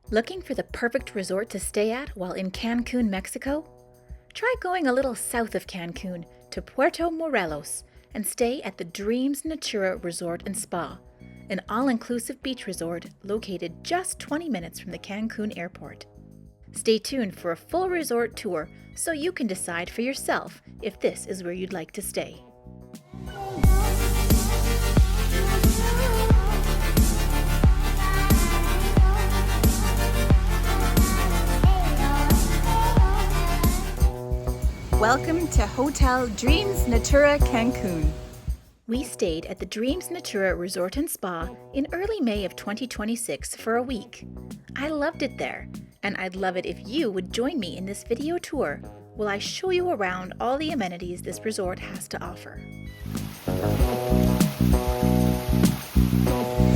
Looking for the perfect resort to stay at while in Cancun, Mexico? Try going a little south of Cancun to Puerto Morelos and stay at the Dreams Natura Resort and Spa, an all-inclusive beach resort located just 20 minutes from the Cancun airport. Stay tuned for a full resort tour so you can decide for yourself if this is where you'd like to stay. Welcome to Hotel Dreams Natura Cancun. We stayed at the Dreams Natura Resort and Spa in early May of 2026 for a week. I loved it there, and I'd love it if you would join me in this video tour while I show you around all the amenities this resort has to offer.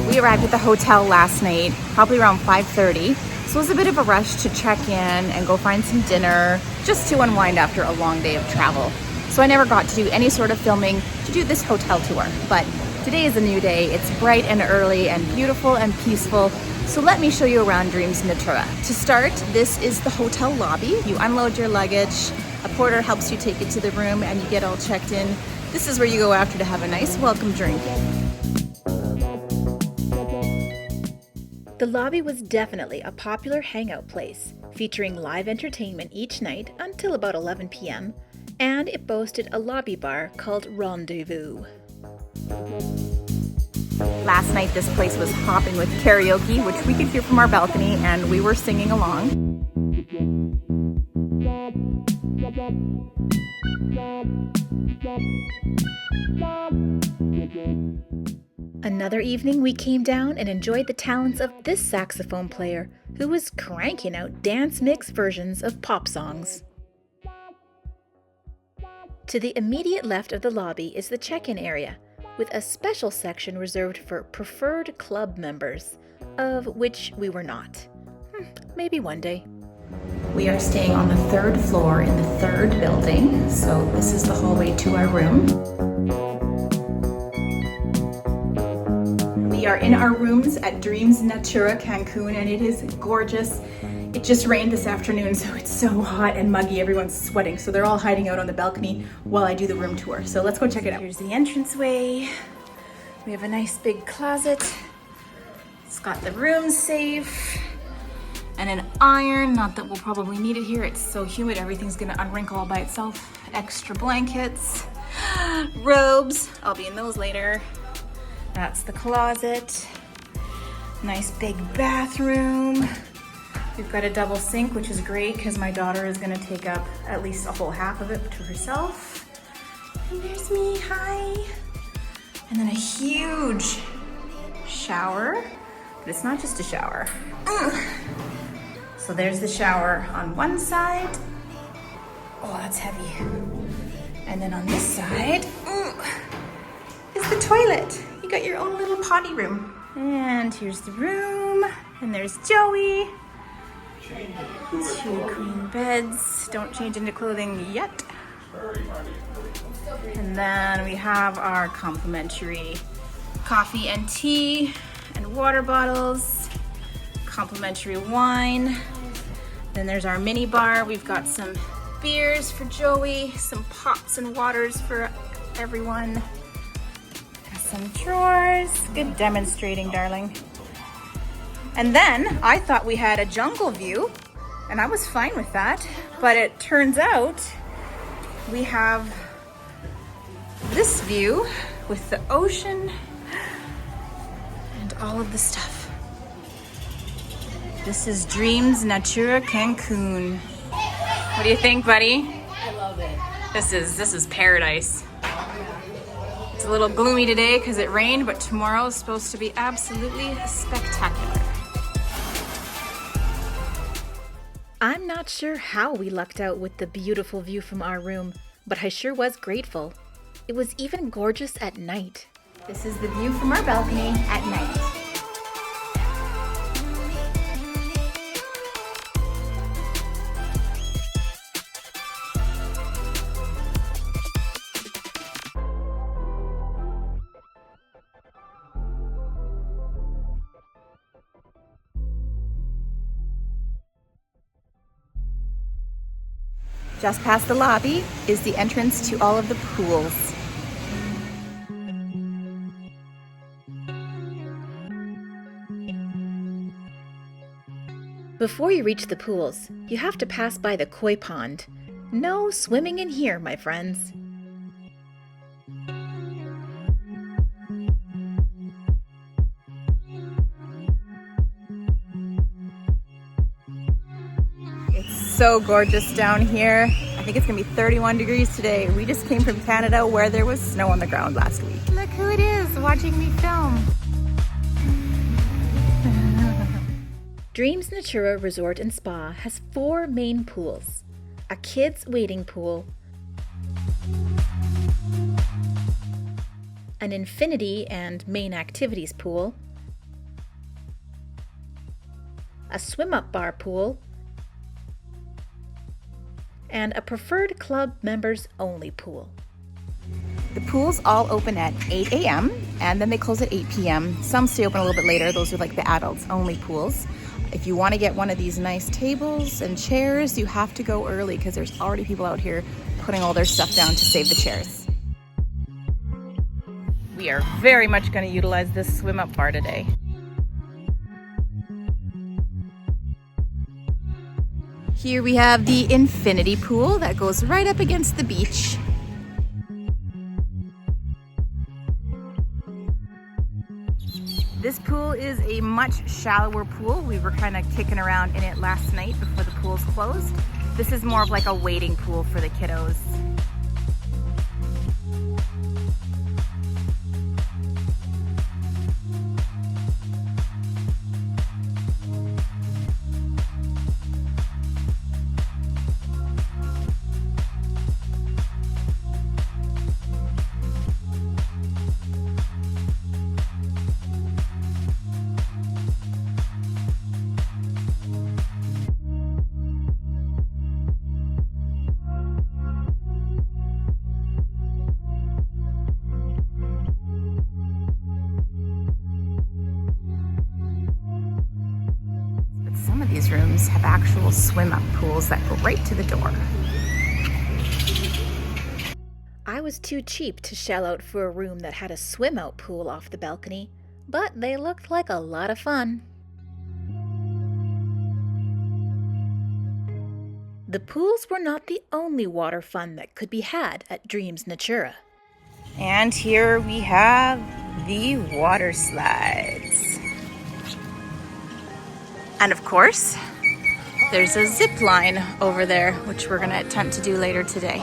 We arrived at the hotel last night, probably around 5:30. So it was a bit of a rush to check in and go find some dinner, just to unwind after a long day of travel. So I never got to do any sort of filming to do this hotel tour, but today is a new day. It's bright and early and beautiful and peaceful. So let me show you around Dreams Natura. To start, this is the hotel lobby. You unload your luggage, a porter helps you take it to the room, and you get all checked in. This is where you go after to have a nice welcome drink. The lobby was definitely a popular hangout place, featuring live entertainment each night until about 11 p.m., and it boasted a lobby bar called Rendezvous. Last night this place was hopping with karaoke, which we could hear from our balcony, and we were singing along. Another evening we came down and enjoyed the talents of this saxophone player who was cranking out dance mix versions of pop songs. To the immediate left of the lobby is the check-in area, with a special section reserved for preferred club members, of which we were not. Maybe one day. We are staying on the third floor in the third building, so this is the hallway to our room. We are in our rooms at Dreams Natura Cancun, and it is gorgeous. It just rained this afternoon, so it's so hot and muggy. Everyone's sweating, so they're all hiding out on the balcony while I do the room tour. So let's go check it out. Here's the entranceway. We have a nice big closet. It's got the room safe and an iron. Not that we'll probably need it here. It's so humid, everything's gonna unwrinkle all by itself. Extra blankets, robes. I'll be in those later. That's the closet. Nice big bathroom. We've got a double sink, which is great because my daughter is gonna take up at least a whole half of it to herself. And there's me, hi. And then a huge shower, but it's not just a shower. So there's the shower on one side. Oh, that's heavy. And then on this side is the toilet. You got your own little potty room. And here's the room, and there's Joey. 2 queen beds. Don't change into clothing yet. And then we have our complimentary coffee and tea and water bottles, complimentary wine. Then there's our mini bar. We've got some beers for Joey, some pops and waters for everyone. Some drawers. Good demonstrating, darling. And then I thought we had a jungle view, and I was fine with that, but it turns out we have this view with the ocean and all of the stuff. This is Dreams Natura Cancun. What do you think, buddy? I love it. This is paradise. It's a little gloomy today because it rained, but tomorrow is supposed to be absolutely spectacular. I'm not sure how we lucked out with the beautiful view from our room, but I sure was grateful. It was even gorgeous at night. This is the view from our balcony at night. Just past the lobby is the entrance to all of the pools. Before you reach the pools, you have to pass by the koi pond. No swimming in here, my friends. It's so gorgeous down here. I think it's gonna be 31 degrees today. We just came from Canada where there was snow on the ground last week. Look who it is watching me film. Dreams Natura Resort and Spa has 4 main pools: a kids' wading pool, an infinity and main activities pool, a swim-up bar pool, and a preferred club members only pool. The pools all open at 8 a.m. and then they close at 8 p.m. Some stay open a little bit later. Those are like the adults only pools. If you want to get one of these nice tables and chairs, you have to go early because there's already people out here putting all their stuff down to save the chairs. We are very much going to utilize this swim up bar today. Here we have the infinity pool that goes right up against the beach. This pool is a much shallower pool. We were kind of kicking around in it last night before the pools closed. This is more of like a wading pool for the kiddos. Some of these rooms have actual swim-up pools that go right to the door. I was too cheap to shell out for a room that had a swim-out pool off the balcony, but they looked like a lot of fun. The pools were not the only water fun that could be had at Dreams Natura. And here we have the water slides. And of course, there's a zip line over there, which we're gonna attempt to do later today.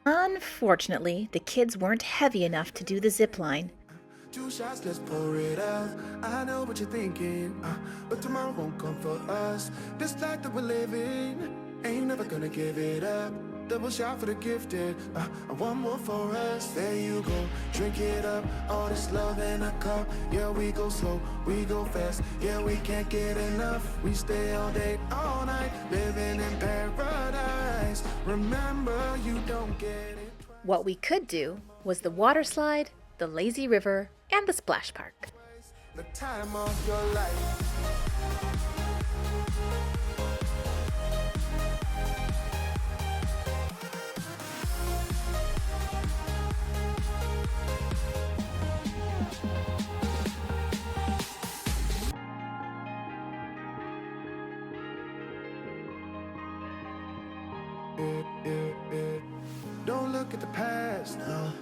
Unfortunately, the kids weren't heavy enough to do the zip line. 2 shots, let's pour it out. I know what you're thinking, but tomorrow won't come for us. This life that we're living, ain't never gonna give it up. Double shot for the gifted, one more for us. There you go, drink it up. All this love in a cup. Yeah, we go slow, we go fast. Yeah, we can't get enough. We stay all day, all night, living in paradise. Remember, you don't get it. What we could do was the water slide, the lazy river, and the splash park. The time of your life. Don't look at the past,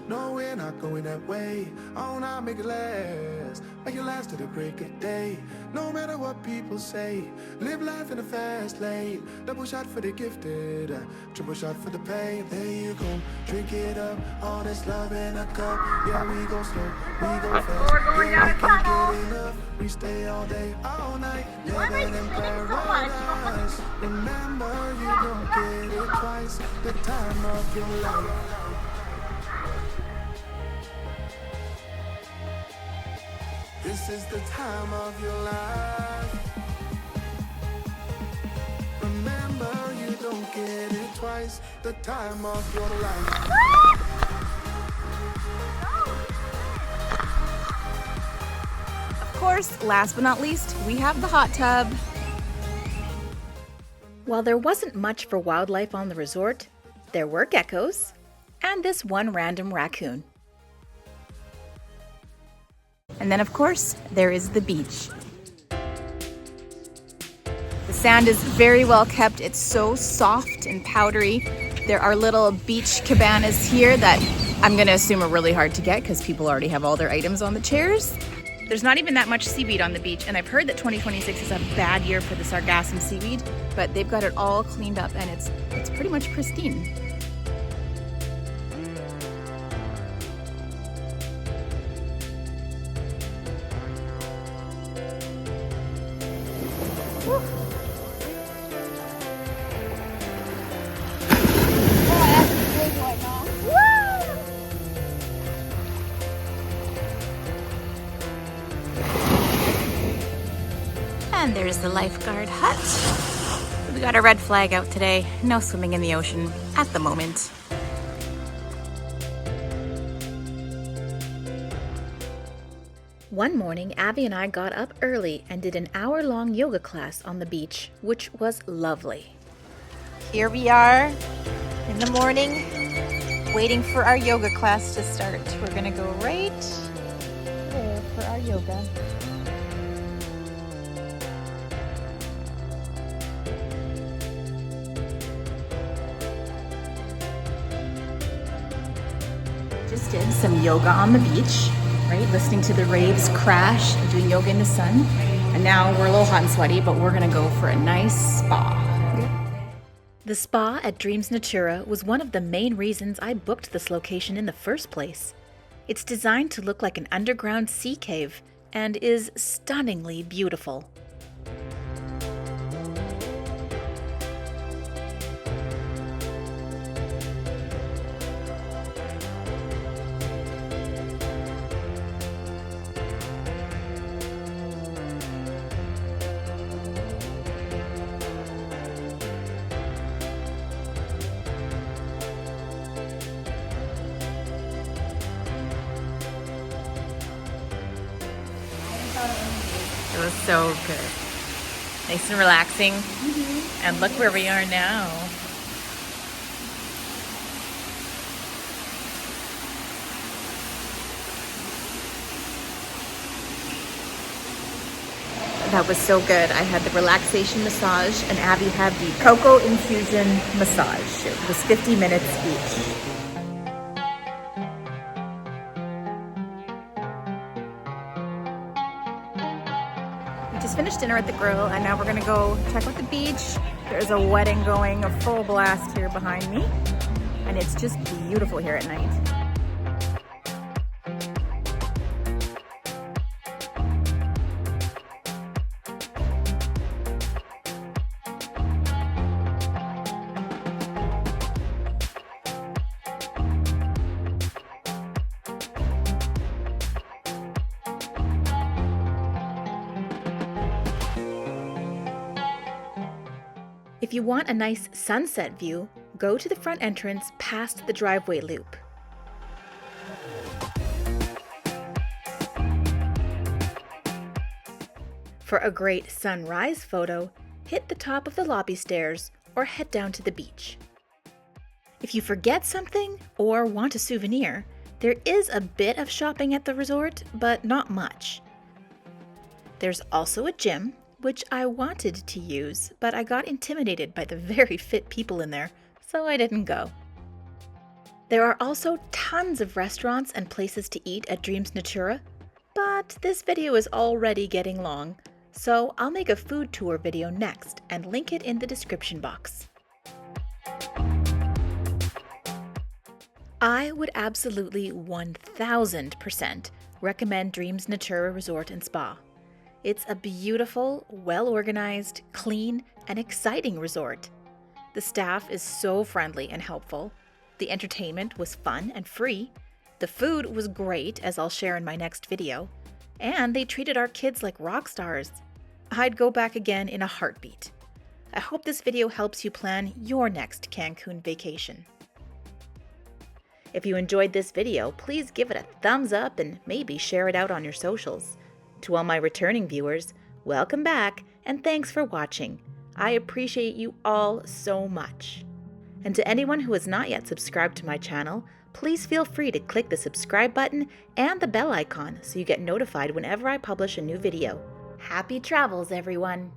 no, we're not going that way. Oh, now make it last, make it last to the break of day. No matter what people say, live life in a fast lane. Double shot for the gifted, triple shot for the pain. There you go, drink it up, all this love in a cup. Yeah, we go slow, we go fast. Yeah, we can't get enough. We stay all day, all night, living in paradise. Remember, you don't get it twice. The time of your life. This is the time of your life. Remember, you don't get it twice. The time of your life. Of course, last but not least, we have the hot tub. While there wasn't much for wildlife on the resort, there were geckos and this one random raccoon. And then of course, there is the beach. The sand is very well kept. It's so soft and powdery. There are little beach cabanas here that I'm gonna assume are really hard to get because people already have all their items on the chairs. There's not even that much seaweed on the beach, and I've heard that 2026 is a bad year for the sargassum seaweed, but they've got it all cleaned up and it's pretty much pristine. And there's the lifeguard hut. We got a red flag out today. No swimming in the ocean at the moment. One morning, Abby and I got up early and did an hour-long yoga class on the beach, which was lovely. Here we are in the morning, waiting for our yoga class to start. We're gonna go right there for our yoga. Just did some yoga on the beach, right? Listening to the waves crash, doing yoga in the sun. And now we're a little hot and sweaty, but we're gonna go for a nice spa. The spa at Dreams Natura was one of the main reasons I booked this location in the first place. It's designed to look like an underground sea cave and is stunningly beautiful. It was so good. Nice and relaxing. And look where we are now. That was so good. I had the relaxation massage and Abby had the cocoa infusion massage. It was 50 minutes each. We just finished dinner at the grill and now we're gonna go check out the beach. There's a wedding going, a full blast here behind me. And it's just beautiful here at night. If you want a nice sunset view, go to the front entrance past the driveway loop. For a great sunrise photo, hit the top of the lobby stairs or head down to the beach. If you forget something or want a souvenir, there is a bit of shopping at the resort, but not much. There's also a gym, which I wanted to use, but I got intimidated by the very fit people in there, so I didn't go. There are also tons of restaurants and places to eat at Dreams Natura, but this video is already getting long, so I'll make a food tour video next and link it in the description box. I would absolutely 1000% recommend Dreams Natura Resort and Spa. It's a beautiful, well-organized, clean, and exciting resort. The staff is so friendly and helpful. The entertainment was fun and free. The food was great, as I'll share in my next video. And they treated our kids like rock stars. I'd go back again in a heartbeat. I hope this video helps you plan your next Cancun vacation. If you enjoyed this video, please give it a thumbs up and maybe share it out on your socials. To all my returning viewers, welcome back and thanks for watching. I appreciate you all so much. And to anyone who has not yet subscribed to my channel, please feel free to click the subscribe button and the bell icon so you get notified whenever I publish a new video. Happy travels, everyone!